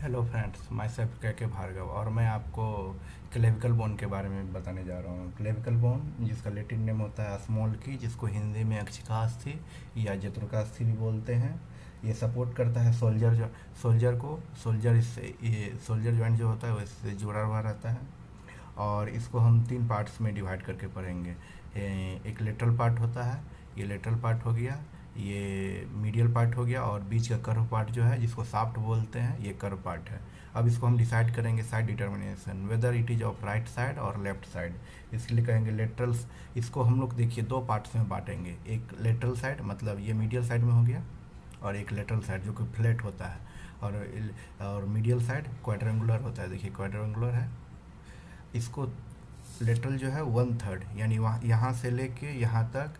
Hello friends, my self के भार्गव और मैं आपको क्लेविकल बोन के बारे में बताने जा रहा हूँ। क्लेविकल बोन जिसका लैटिन नेम होता है स्मॉल की, जिसको हिंदी में अक्षिकास्थि या जत्रुकास्थि भी बोलते हैं। ये सपोर्ट करता है सोल्जर को। सोल्जर इससे ये सोल्जर जॉइंट जो होता है वो इससे जुड़ा हुआ रहता है। और इसको हम तीन पार्ट्स में डिवाइड करके पढ़ेंगे। एक लेटरल पार्ट होता है, ये लेटरल पार्ट हो गया, ये मीडियल पार्ट हो गया, और बीच का कर्व पार्ट जो है जिसको शाफ्ट बोलते हैं, ये कर्व पार्ट है। अब इसको हम डिसाइड करेंगे side determination, whether it is of right side और लेफ्ट साइड। इसके लिए कहेंगे लेटरल्स। इसको हम लोग देखिए दो पार्ट्स में बांटेंगे, एक लेटरल साइड मतलब ये मीडियल साइड में हो गया, और एक लेटरल साइड जो कि फ्लैट होता है, और मीडियल साइड क्वाड्रेंगुलर होता है। देखिए क्वाड्रेंगुलर है। इसको लेटरल जो है 1/3 यानी वहाँ यहाँ से लेके यहाँ तक,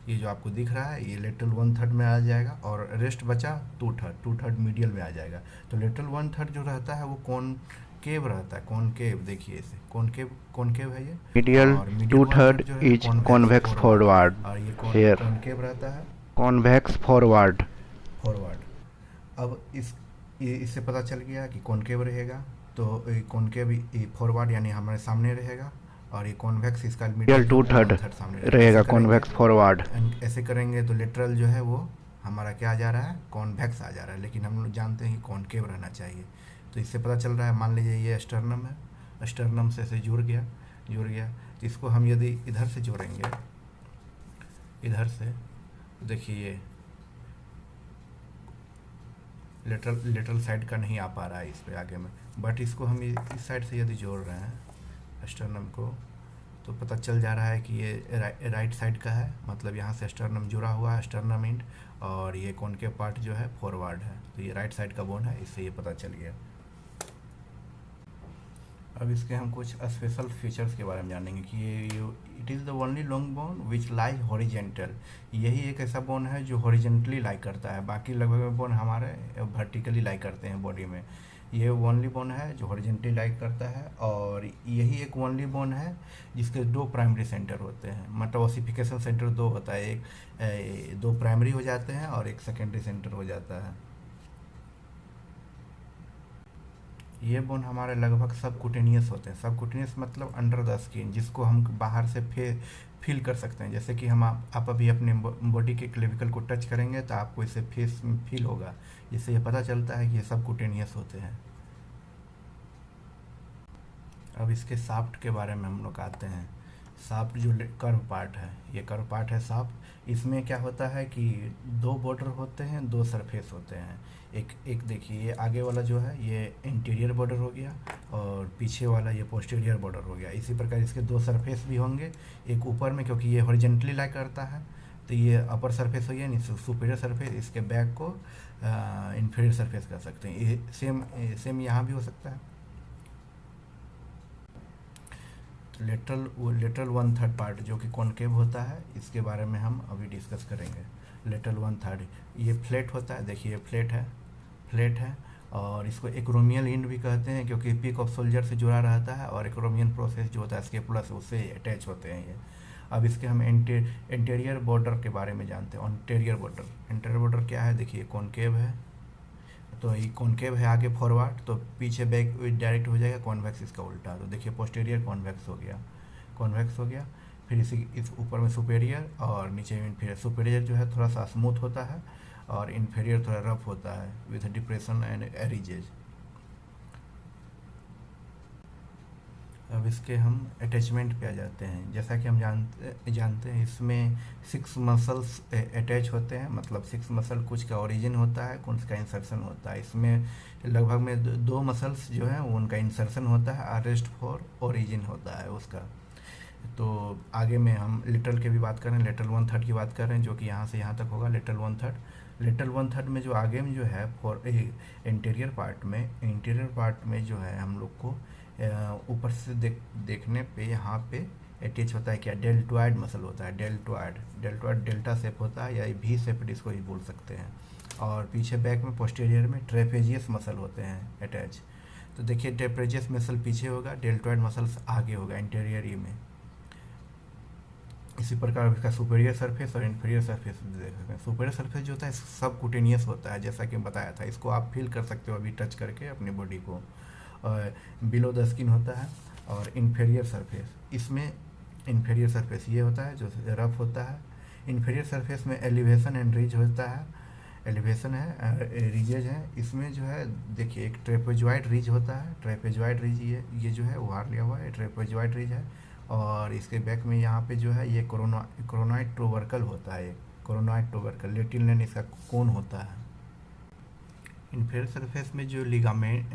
ये जो आपको दिख रहा है ये लेटरल 1/3 में आ जाएगा, और रेस्ट बचा 2/3 मीडियल में आ जाएगा। तो लेटरल 1/3 जो रहता है वो कॉनकेव रहता है। कॉनकेव देखिए इसे कॉनकेव कॉनकेव है ये। Medial और मीडियल वन थर्ड two-third जो है is convex convex forward, forward. और ये Here, कॉनकेव रहता है convex forward. फॉरवर्ड। अब इससे पता चल गया कि कॉनकेव रहेगा, तो कॉनकेव फॉरवर्ड यानी हमारे सामने रहेगा, और ये कॉन्वेक्स इसका Medial मीडियल जो है वन two-third थर्ड सामने रहेगा। ऐसे रहेगा करेंगे convex forward. ऐसे करेंगे तो लेटरल जो है वो हमारा क्या आ जा रहा है, कॉन्वेक्स आ जा रहा है, लेकिन हम लोग जानते हैं कि कॉनकेव रहना चाहिए। तो इससे पता चल रहा है, मान लीजिए ये स्टर्नम है, स्टर्नम से ऐसे जुड़ गया। तो इसको हम यदि इधर से जोड़ेंगे, इधर से, देखिए ये लेटरल साइड का नहीं आ पा रहा है इस पे आगे में, बट इसको हम इस साइड से यदि जोड़ रहे हैं स्टर्नम को, तो पता चल जा रहा है कि ये राइट साइड का है, मतलब यहाँ से स्टर्नम जुड़ा हुआ है, स्टर्नम इंड, और ये कॉनकेव पार्ट जो है फॉरवर्ड है, तो ये राइट साइड का बोन है, इससे ये पता चल गया। अब इसके हम कुछ स्पेशल फीचर्स के बारे में जानेंगे कि ये it is the only long bone which lie horizontal. यही एक ऐसा बोन है जो हॉरिजेंटली लाई करता है, बाकी लगभग बोन हमारे वर्टिकली लाई करते हैं बॉडी में। ये ओनली बोन है जो हॉरिजेंटली लाई करता है, और यही एक ओनली बोन है जिसके दो प्राइमरी सेंटर होते हैं, मतलब ओसिफिकेशन सेंटर दो होता है, एक दो प्राइमरी हो जाते हैं और एक सेकेंडरी सेंटर हो जाता है। ये बोन हमारे लगभग सब कुटेनियस होते हैं। सब कुटेनियस मतलब अंडर द स्किन, जिसको हम बाहर से फील कर सकते हैं। जैसे कि हम आप अभी अपने बॉडी के क्लेविकल को टच करेंगे तो आपको इसे फेस में फील होगा, जिससे ये पता चलता है कि ये सब कुटेनियस होते हैं। अब इसके शाफ्ट के बारे में हम लोग आते हैं। शाफ्ट जो कर्व पार्ट है, ये कर्व पार्ट है शाफ्ट। इसमें क्या होता है कि दो बॉर्डर होते हैं, दो सरफेस होते हैं। एक देखिए ये आगे वाला जो है ये इंटीरियर बॉर्डर हो गया, और पीछे वाला ये पोस्टीरियर बॉर्डर हो गया। इसी प्रकार इसके दो सरफेस भी होंगे, एक ऊपर में क्योंकि ये हॉरिजेंटली लाई करता है, तो ये अपर सरफेस हो गया, यानी सुपीरियर सरफेस। इसके बैक को इन्फीरियर सरफेस कह सकते हैं। ये सेम यहाँ भी हो सकता है। लेटरल 1/3 पार्ट जो कि कॉनकेव होता है, इसके बारे में हम अभी डिस्कस करेंगे। लेटरल 1/3 ये फ्लैट होता है, देखिए ये फ्लैट है, और इसको एक्रोमियल इंड भी कहते हैं क्योंकि पीक ऑफ सोल्जर से जुड़ा रहता है, और एक्रोमियन प्रोसेस जो होता है स्केपुला से उससे अटैच होते हैं ये। अब इसके हम इंटीरियर बॉर्डर के बारे में जानते हैं। इंटीरियर बॉर्डर क्या है, देखिए कॉनकेव है, तो ये कॉनकेव है आगे फॉरवर्ड, तो पीछे बैक डायरेक्ट हो जाएगा, कॉन्वेक्स इसका उल्टा। तो देखिए पोस्टीरियर कॉन्वेक्स हो गया। फिर इस ऊपर में सुपेरियर और नीचे में इन्फीरियर। सुपेरियर जो है थोड़ा सा स्मूथ होता है, और इन्फीरियर थोड़ा रफ होता है विथ डिप्रेशन एंड एरिजेज। अब इसके हम अटैचमेंट पे आ जाते हैं। जैसा कि हम जानते हैं इसमें 6 मसल्स अटैच होते हैं, मतलब 6 मसल, कुछ का ओरिजिन होता है, कुछ का इंसर्शन होता है। इसमें लगभग में दो मसल्स जो हैं उनका इंसर्शन होता है, अरेस्ट फॉर ओरिजिन होता है उसका। तो आगे में हम लेटरल की भी बात करें, लेटरल 1/3 की बात करें, जो कि यहाँ से यहाँ तक होगा लेटरल 1/3 में जो आगे में जो है फॉर इंटीरियर पार्ट में जो है हम लोग को ऊपर से देखने पे यहाँ पे अटैच होता है क्या, डेल्टोइड मसल होता है। डेल्टोइड डेल्टा शेप होता है, या वी शेप इसको ही बोल सकते हैं। और पीछे बैक में पोस्टीरियर में ट्रेपेजियस मसल होते हैं अटैच। तो देखिए ट्रेपेजियस मसल पीछे होगा, डेल्टोइड मसल्स आगे होगा इंटीरियर में। इसी प्रकार इसका सुपेरियर सरफेस और इन्फीरियर सरफेस देख सकते हैं। सुपेरियर सरफेस जो होता है सब कुटेनियस होता है, जैसा कि बताया था, इसको आप फील कर सकते हो अभी टच करके अपनी बॉडी को। और बिलो द स्किन होता है। और इन्फीरियर सरफेस, इसमें इन्फीरियर सरफेस ये होता है जो रफ होता है। इन्फीरियर सरफेस में एलिवेशन एंड रिज होता है। एलिवेशन है, रिजेज है। इसमें जो है देखिए एक ट्रेपेजॉइड रिज होता है। ट्रेपेजॉइड रिज ये जो है उभार लिया हुआ है, ट्रेपेजॉइड रिज है। और इसके बैक में यहाँ पे जो है ये कोरोनॉइड ट्यूबरकल होता है। कोरोनॉइड ट्यूबरकल लेटिन लेन इसका कोन होता है। इन्फीरियर सरफेस में जो लिगामेंट,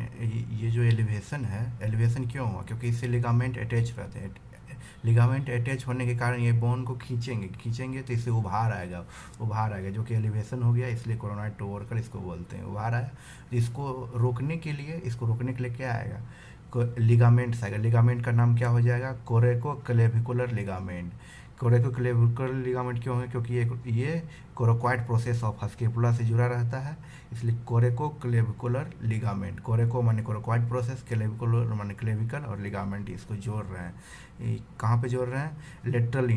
ये जो एलिवेशन है, एलिवेशन क्यों हुआ? क्योंकि इससे लिगामेंट अटैच रहते हैं। लिगामेंट अटैच होने के कारण ये बोन को खींचेंगे तो इससे उभार आएगा जो कि एलिवेशन हो गया, इसलिए कोरोनॉइड ट्यूबरकल इसको बोलते हैं। उभार आया, इसको रोकने के लिए क्या आएगा? लिगामेंट्स आएगा। लिगामेंट का नाम क्या हो जाएगा? कोरेकोक्लेविकुलर लिगामेंट। कोरेकोक्लेविकुलर लिगामेंट क्यों है? क्योंकि ये कोरोक्वाइड प्रोसेस ऑफ स्कैपुला से जुड़ा रहता है, इसलिए कोरेकोक्लेविकुलर लिगामेंट। कोरेको माने कोरोक्वाइड प्रोसेस, क्लेविकुलर माने क्लेविकल, और लिगामेंट इसको जोड़ रहे हैं। कहाँ पे जोड़ रहे हैं? लेटरल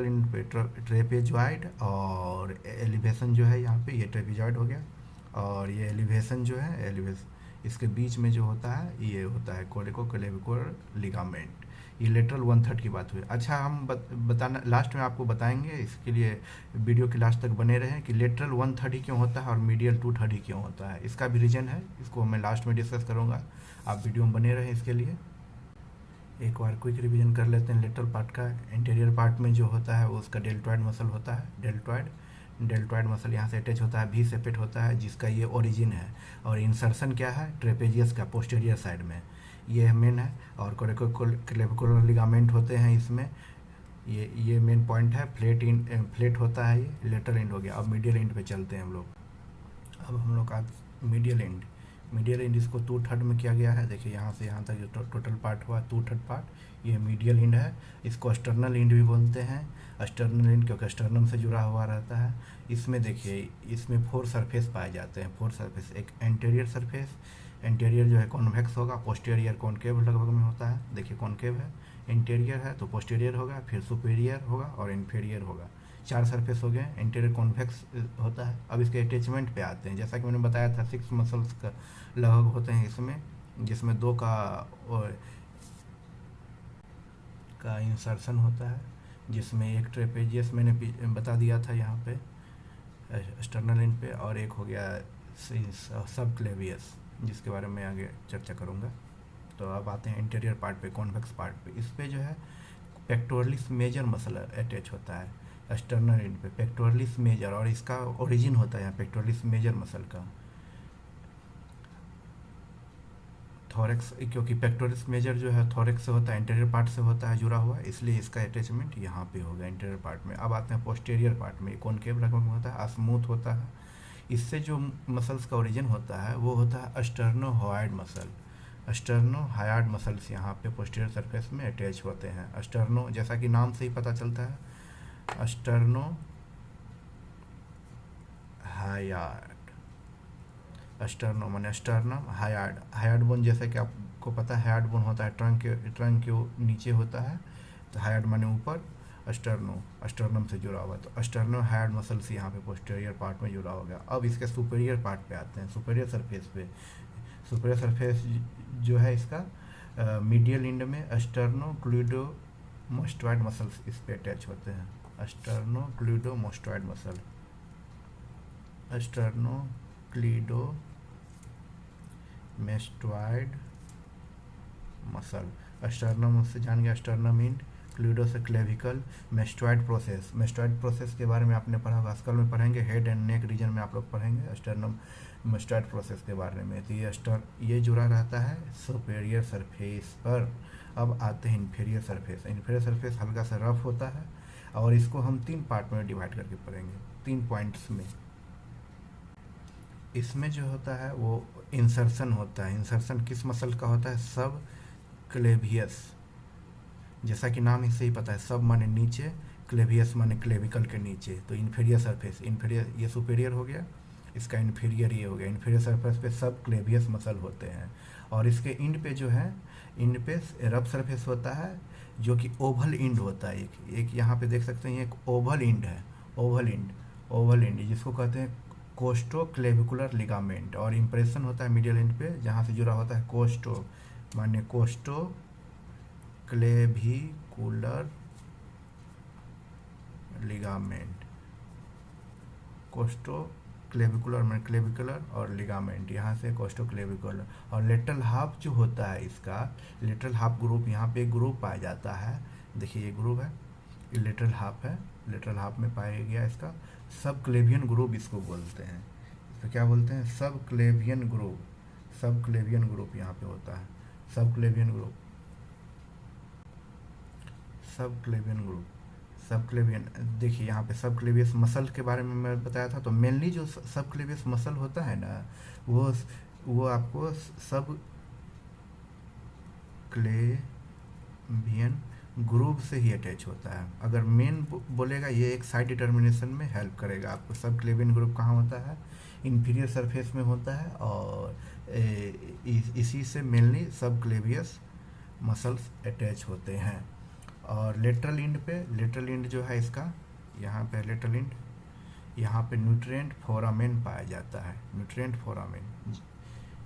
इंड पे ट्रेपेजॉइड। और एलिवेशन जो है यहाँ पे ये ट्रेपेजॉइड हो गया, और ये एलिवेशन जो है इसके बीच में जो होता है ये होता है कोरेकोक्लेविकुलर लिगामेंट। ये लेटरल 1/3 की बात हुई। अच्छा, हम बताना लास्ट में आपको बताएंगे, इसके लिए वीडियो के लास्ट तक बने रहें कि लेटरल 1/3 ही क्यों होता है और मीडियल 2/3 ही क्यों होता है। इसका भी रीजन है, इसको मैं लास्ट में डिस्कस करूँगा। आप वीडियो में बने रहें इसके लिए। एक बार क्विक रिवीजन कर लेते हैं लेटरल पार्ट का। इंटीरियर पार्ट में जो होता है वो उसका डेल्टॉइड मसल होता है। डेल्टॉइड मसल यहाँ से अटैच होता है, भी सेपेट होता है, जिसका ये ओरिजिन है। और इंसर्शन क्या है? ट्रेपेजियस का पोस्टीरियर साइड में, ये मेन है। और कोरेकोक्लेविकुलर लिगामेंट होते हैं इसमें, ये मेन पॉइंट है। फ्लेट होता है, ये लेटरल एंड हो गया। अब मीडियल एंड पे चलते हैं हम लोग। अब हम लोग का मीडियल एंड इसको 2/3 में किया गया है। देखिए यहाँ से यहाँ तक जो टोटल पार्ट हुआ 2/3 पार्ट, ये मीडियल एंड है। इसको एक्सटर्नल एंड भी बोलते हैं। एक्सटर्नल एंड क्योंकि एक्सटर्नम से जुड़ा हुआ रहता है। इसमें देखिए इसमें 4 सरफेस पाए जाते हैं। 4 सरफेस, एक एंटीरियर सरफेस, एंटीरियर जो है कॉन्वेक्स होगा, पोस्टीरियर कॉनकेव लगभग में होता है। देखिए कॉनकेव है, इंटीरियर है तो पोस्टीरियर होगा, फिर सुपेरियर होगा और इन्फीरियर होगा। 4 सरफेस हो गए। इंटीरियर कॉन्वेक्स होता है। अब इसके अटैचमेंट पे आते हैं। जैसा कि मैंने बताया था 6 मसल्स का लगभग होते हैं इसमें, जिसमें 2 का इंसर्शन होता है, जिसमें एक ट्रेपेजियस मैंने बता दिया था यहाँ पे एक्सटर्नल एंड पे, और एक हो गया सब क्लेवियस, जिसके बारे में आगे चर्चा करूँगा। तो अब आते हैं इंटीरियर पार्ट पे, कॉन्वेक्स पार्ट पे। इस पे जो है पेक्टोरलिस मेजर मसल अटैच होता है एक्सटर्नल एंड पे, पेक्टोरलिस मेजर, और इसका ओरिजिन होता है यहाँ पेक्टोरलिस मेजर मसल का। थोरेक्स, क्योंकि पेक्टोरलिस मेजर जो है थोरेक्स से होता है, इंटीरियर पार्ट से होता है जुड़ा हुआ, इसलिए इसका अटैचमेंट यहाँ पे होगा इंटीरियर पार्ट में। अब आते हैं पोस्टीरियर पार्ट में। कॉनकेव लगभग होता है, स्मूथ होता है। इससे जो मसल्स का ओरिजिन होता है वो होता है स्टर्नोहायोइड मसल। स्टर्नोहायोइड मसल्स यहाँ पे पोस्टीरियर सरफेस में अटैच होते हैं। स्टर्नो, जैसा कि नाम से ही पता चलता है, स्टर्नोहायोइड। स्टर्नो माने स्टर्नम, हायोइड बोन, जैसे कि आपको पता है हायोइड बोन होता है ट्रंक के नीचे होता है, तो हायोइड माने ऊपर, स्टर्नम से जुड़ा हुआ, तो स्टर्नोहायोइड मसल्स यहाँ पे पोस्टीरियर पार्ट में जुड़ा हो गया। अब इसके सुपेरियर पार्ट पे आते हैं, सुपेरियर सरफेस पे। सुपेरियर सरफेस जो है इसका मीडियल एंड में स्टर्नोक्लीडोमास्टोइड मसल्स इस पे अटैच होते हैं। स्टर्नोक्लीडोमास्टोइड मसल, स्टर्नोक्लीडोमास्टोइड मसल। स्टर्नम से जान गया, स्टर्नम एंड क्लीडो से क्लेविकल। मेस्टोइड प्रोसेस के बारे में आपने पढ़ा होगा, स्कल में पढ़ेंगे, हेड एंड नेक रीजन में आप लोग पढ़ेंगे स्टर्नम मेस्टोइड प्रोसेस के बारे में। तो ये जुड़ा रहता है सुपेरियर सरफेस पर। अब आते हैं इन्फीरियर सरफेस। इन्फीरियर सरफेस हल्का सा रफ होता है, और इसको हम 3 पार्ट में डिवाइड करके पढ़ेंगे, 3 पॉइंट्स में। इसमें जो होता है वो इंसर्शन होता है। इंसर्शन किस मसल का होता है? सब क्लेवियस, जैसा कि नाम इससे ही पता है, सब माने नीचे, क्लेवियस माने क्लेविकल के नीचे। तो इन्फीरियर सरफेस, इन्फीरियर ये सुपेरियर हो गया, इसका इन्फीरियर ये हो गया। इन्फीरियर सरफेस पे सब क्लेवियस मसल होते हैं, और इसके इंड पे जो है, इंड पे रफ सरफेस होता है, जो कि ओवल इंड होता है। एक यहाँ पे देख सकते हैं, ये एक ओवल इंड है, ओवल इंड जिसको कहते हैं कोस्टोक्लेविकुलर लिगामेंट। और इम्प्रेशन होता है मीडियल इंड पे, जहाँ से जुड़ा होता है कोस्टोक्लेविकुलर लिगामेंट। कोस्टोक्लेविकुलर माने क्लेविकुलर और लिगामेंट, यहाँ से कोस्टोक्लेविकुलर। और लेटरल हाफ जो होता है इसका, लेटरल हाफ ग्रुप, यहाँ पे एक ग्रुप पाया जाता है। देखिए ये ग्रुप है, ये लेटरल हाफ है, लेटरल हाफ में पाया गया इसका सब क्लेवियन ग्रुप इसको बोलते हैं। इसको क्या बोलते हैं? सब क्लेवियन ग्रुप। सब क्लेवियन ग्रुप यहाँ पे होता है, सब क्लेवियन ग्रुप, सब क्लेवियन ग्रुप, सब क्लेवियन। देखिए यहाँ पे सब क्लेवियस मसल के बारे में मैं बताया था। तो मेनली जो सब क्लेवियस मसल होता है ना, वो आपको सब क्लेवियन ग्रुप से ही अटैच होता है। अगर मेन बोलेगा, ये एक साइड डिटर्मिनेशन में हेल्प करेगा आपको। सब क्लेवियन ग्रुप कहाँ होता है? इंफीरियर सरफेस में होता है, और इसी से मेनली सब क्लेवियस मसल्स अटैच होते हैं। और लेटरल इंड पे, लेटरल इंड जो है इसका, यहाँ पे लेटरल इंड, यहाँ पे न्यूट्रिएंट फोरामेन पाया जाता है। न्यूट्रिएंट फोरामेन,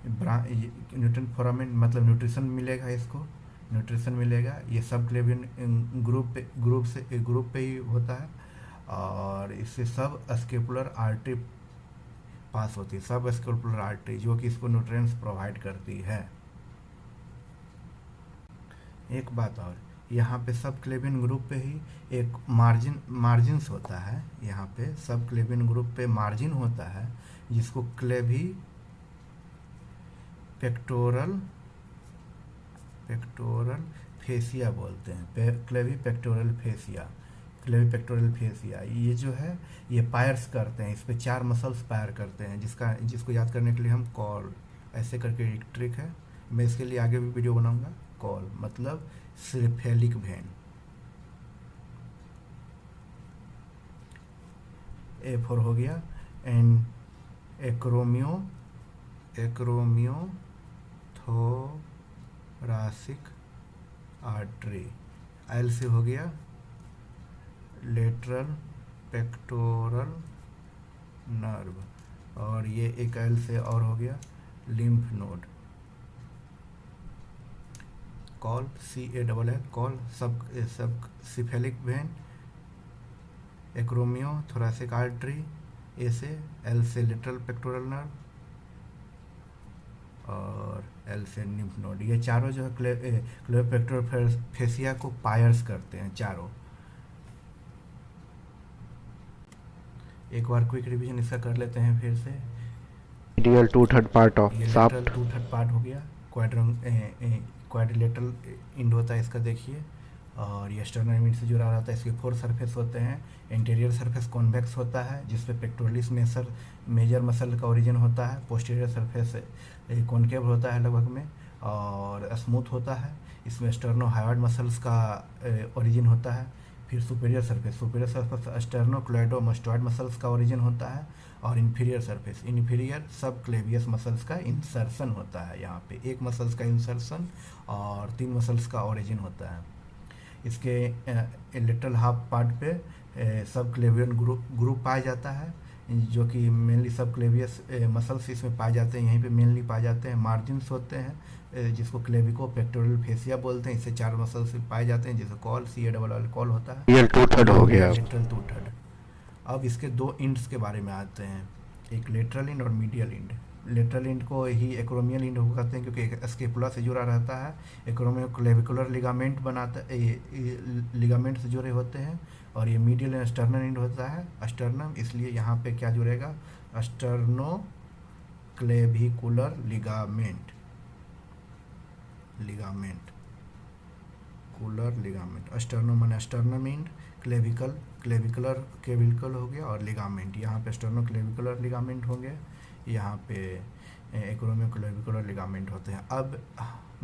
न्यूट्रिएंट फोरामेन मतलब न्यूट्रिशन मिलेगा इसको, न्यूट्रिशन मिलेगा। ये सब क्लेवियन ग्रुप पे ही होता है। और इससे सब स्केपुलर आर्टरी पास होती है, सब स्केपुलर आर्टरी, जो कि इसको न्यूट्रिएंट्स प्रोवाइड करती है। एक बात और, यहाँ पे सब क्लेवियन ग्रुप पे ही एक मार्जिन्स होता है। यहाँ पे सब क्लेवियन ग्रुप पे मार्जिन होता है, जिसको क्लेवी पेक्टोरल फेसिया बोलते हैं। क्लेवी पेक्टोरल फेसिया, ये जो है ये पायर्स करते हैं, इस पे 4 मसल्स पायर करते हैं, जिसको याद करने के लिए हम कॉल ऐसे करके एक ट्रिक है, मैं इसके लिए आगे भी वीडियो बनाऊंगा। कॉल मतलब सिरफेलिक वेन। A4 हो गया, एंड एक्रोमियोथोरासिक आर्टरी। L से हो गया लेटरल पेक्टोरल नर्व, और ये एक L से और हो गया lymph node. Call CALL call सब सिफेलिक वेन, एक्रोमियो थोरासिक आर्टरी, ए से, L से लेटरल पेक्टोरल नर्व, और L से लिम्फ नोड। ये चारों जो है क्लेवी पेक्टोरल फेसिया को पायर्स करते हैं चारों। एक बार क्विक रिवीजन इसका कर लेते हैं फिर से। medial 2/3 part of ये shaft, लेटरल 2/3 पार्ट हो गया, क्वाड्रिलेटरल इंड होता है इसका, देखिए। और ये एक्सटर्नल इंड से जुड़ा रहता है। इसके 4 सरफेस होते हैं। इंटीरियर सरफेस कॉन्वेक्स होता है, जिसपे पेक्टोरलिस मेजर मसल का ओरिजिन होता है। पोस्टीरियर सरफेस कॉनकेव होता है लगभग में, और स्मूथ होता है। इसमें स्टर्नोहायोइड मसल्स का ओरिजिन होता है। फिर सुपीरियर सरफेस स्टर्नोक्लेडोमास्टोइड मसल्स का ओरिजिन होता है। और इन्फीरियर सरफेस, इन्फीरियर सब क्लेवियस मसल्स का इंसर्शन होता है। यहाँ पे एक मसल्स का इंसर्शन और 3 मसल्स का ओरिजिन होता है। इसके लेटरल हाफ पार्ट पे सब क्लेवियन ग्रुप पाया जाता है, जो कि मेनली सब क्लेवियस मसल्स इसमें पाए जाते हैं। यहीं पे मेनली पाए जाते हैं। मार्जिन्स होते हैं, जिसको क्लेविको पेक्टोरल फेसिया बोलते हैं। इससे 4 मसल्स पाए जाते हैं, जैसे कॉल CALL कॉल होता है। medial 2/3 हो गया। लेटरल 2/3। अब इसके 2 इंड्स के बारे में आते हैं, एक लेटरल इंड और मीडियल इंड। लेटरल इंड को ही एक्रोमियल इंड कहते हैं, क्योंकि स्केपुला से जुड़ा रहता है। एक्रोमियो क्लेविकुलर लिगामेंट बनाता, लिगामेंट से जुड़े होते हैं। और ये मीडियल एंड स्टर्नल इंड होता है, अस्टर्नम, इसलिए यहाँ पे क्या जुड़ेगा? अस्टर्नो क्लेविकुलर लिगामेंट, अस्टर्नो माने स्टर्नम इंड, क्लेविकल हो गया, और लिगामेंट यहाँ पे स्टर्नो क्लेविकुलर लिगामेंट हो गया, यहाँ पे एक्रोमियो क्लेविकुलर लिगामेंट होते हैं। अब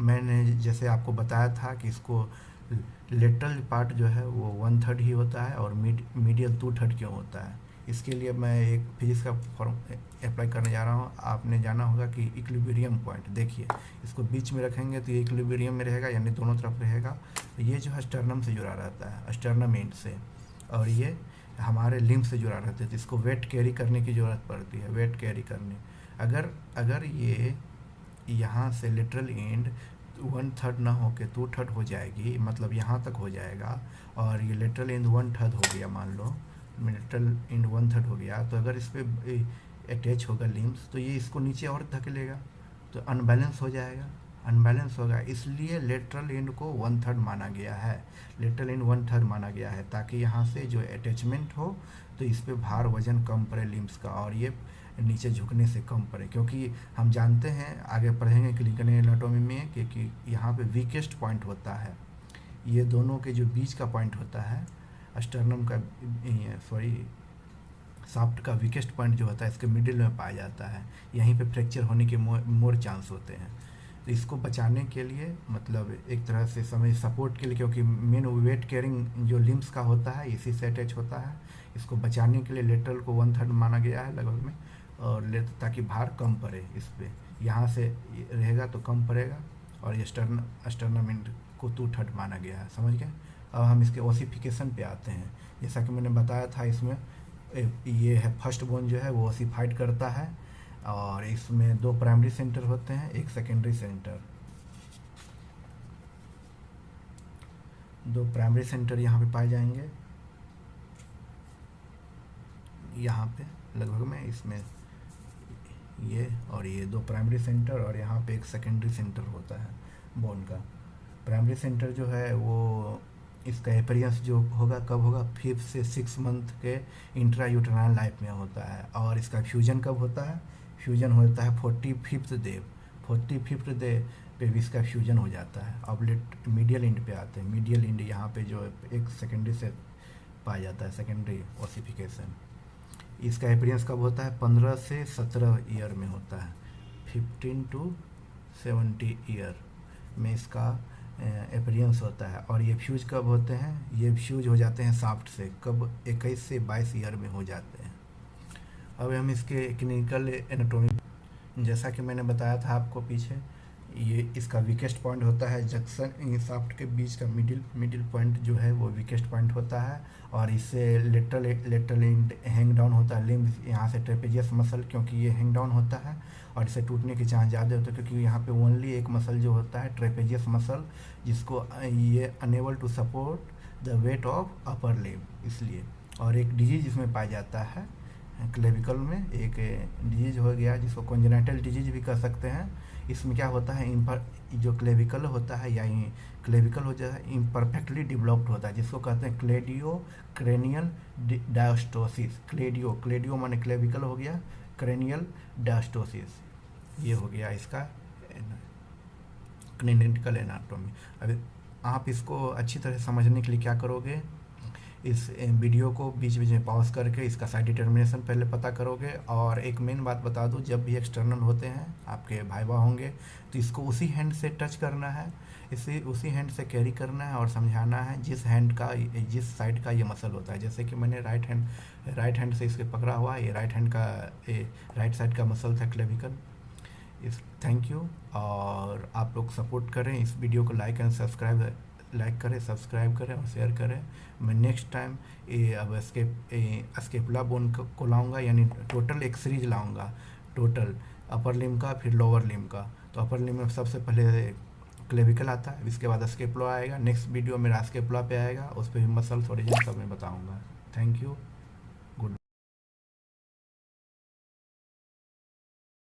मैंने जैसे आपको बताया था कि इसको लेटरल पार्ट जो है वो 1/3 ही होता है, और मीडियल 2/3 क्यों होता है, इसके लिए मैं एक फिजिक्स का फॉर्म अप्लाई करने जा रहा हूँ। आपने जाना होगा कि इक्विलिब्रियम पॉइंट, देखिए इसको बीच में रखेंगे तो ये इक्विलिब्रियम में रहेगा, यानी दोनों तरफ रहेगा। ये जो है स्टर्नम से जुड़ा रहता है, स्टर्नम एंड से, और ये हमारे लिम्ब से जुड़ा रहता है, तो इसको वेट कैरी करने की ज़रूरत पड़ती है, वेट कैरी करने। अगर ये यहाँ से लेटरल एंड 1/3 ना हो के 2/3 हो जाएगी, मतलब यहाँ तक हो जाएगा, और ये लेटरल एंड 1/3 हो गया, मान लो लेटरल एंड 1/3 हो गया, तो अगर इस पर अटैच होगा लिम्स तो ये इसको नीचे और धकेलेगा, तो अनबैलेंस हो जाएगा, अनबैलेंस होगा। इसलिए लेटरल एंड को 1/3 माना गया है, लेटरल एंड 1/3 माना गया है, ताकि यहाँ से जो अटैचमेंट हो तो इस पे भार वजन कम पड़े लिम्स का, और ये नीचे झुकने से कम पड़े। क्योंकि हम जानते हैं, आगे पढ़ेंगे क्लिनिकल एनाटॉमी में, कि यहाँ पे वीकेस्ट पॉइंट होता है, ये दोनों के जो बीच का पॉइंट होता है स्टर्नम का, शाफ्ट का वीकेस्ट पॉइंट जो होता है इसके मिडिल में पाया जाता है, यहीं पे फ्रैक्चर होने के मोर चांस होते हैं। तो इसको बचाने के लिए, मतलब एक तरह से समझ सपोर्ट के लिए, क्योंकि मेन वेट कैरिंग जो लिम्स का होता है इसी से अटैच होता है, इसको बचाने के लिए लेटरल को 1/3 माना गया है लगभग में, और ताकि भार कम पड़े इस पर, यहाँ से रहेगा तो कम पड़ेगा, और ये स्टर्नम को 2/3 माना गया है, समझ गए। अब हम इसके ओसिफिकेशन पे आते हैं। जैसा कि मैंने बताया था, इसमें ये है फर्स्ट बोन जो है वो ओसिफाइड करता है, और इसमें 2 प्राइमरी सेंटर होते हैं, एक सेकेंडरी सेंटर। 2 प्राइमरी सेंटर यहाँ पे पाए जाएंगे, यहाँ पे लगभग में इसमें ये और ये 2 प्राइमरी सेंटर, और यहाँ पे एक सेकेंडरी सेंटर होता है बोन का। प्राइमरी सेंटर जो है वो, इसका अपीयरेंस जो होगा कब होगा, 5 से 6 मंथ के इंट्रायूटेराइन लाइफ में होता है। और इसका फ्यूजन कब होता है, फ्यूजन होता है 45th डे, 45th डे पे भी इसका फ्यूजन हो जाता है। अब मीडियल इंड पे आते हैं, मीडियल इंड यहाँ पे जो एक सेकेंडरी से पाया जाता है, सेकेंडरी ओसिफिकेशन। इसका अपीयरेंस कब होता है, 15 से 17 ईयर में होता है, 15 to 70 ईयर में इसका अपीयरेंस होता है। और ये फ्यूज कब होते हैं, ये फ्यूज हो जाते हैं शाफ्ट से, कब 21 से 22 ईयर में हो जाते हैं। अब हम इसके क्लिनिकल एनाटॉमी, जैसा कि मैंने बताया था आपको पीछे, ये इसका वीकेस्ट पॉइंट होता है जंक्शन शाफ्ट के बीच का मिडिल पॉइंट जो है वो वीकेस्ट पॉइंट होता है, और इससे लेटरल एंड हैंग डाउन होता है लिम्ब, यहाँ से ट्रेपेजियस मसल, क्योंकि ये हैंग डाउन होता है और इसे टूटने के चांस ज़्यादा होते हैं, क्योंकि यहाँ पे ओनली एक मसल जो होता है ट्रेपेजियस मसल, जिसको ये enable to support the weight of upper limb, इसलिए। और एक डिजीज इसमें पाया जाता है क्लेविकल में, एक डिजीज हो गया जिसको कॉन्जेनाइटल डिजीज भी कह सकते हैं। इसमें क्या होता है, जो क्लेविकल होता है या क्लेविकल हो जाता है इम्परफेक्टली डेवलप्ड होता है, जिसको कहते हैं क्लेडियो क्रेनियल डायस्टोसिस। क्लेडियो माने क्लेविकल हो गया, क्रेनियल डायस्टोसिस ये हो गया इसका क्लिनिकल एनाटॉमी। अब आप इसको अच्छी तरह समझने के लिए क्या करोगे, इस वीडियो को बीच बीच में पॉज करके इसका साइड डिटर्मिनेशन पहले पता करोगे। और एक मेन बात बता दूं, जब भी एक्सटर्नल होते हैं आपके भाईवा होंगे तो इसको उसी हैंड से टच करना है, इसे उसी हैंड से कैरी करना है और समझाना है जिस साइड का ये मसल होता है। जैसे कि मैंने राइट हैंड से इसके पकड़ा हुआ, ये राइट साइड का मसल था क्लेविकल। थैंक यू, और आप लोग सपोर्ट करें इस वीडियो को, लाइक करें, सब्सक्राइब करें और शेयर करें। मैं नेक्स्ट टाइम अब स्केपुला बोन को लाऊंगा, यानी टोटल एक सीरीज लाऊंगा, टोटल अपर लिम्ब का फिर लोअर लिम्ब का। तो अपर लिम्ब में सबसे पहले क्लेविकल आता है, इसके बाद स्केपुला आएगा, नेक्स्ट वीडियो मेरा स्केपुला पे आएगा, उस पर भी मसल्स ओरिजिन सब मैं बताऊंगा। Thank you.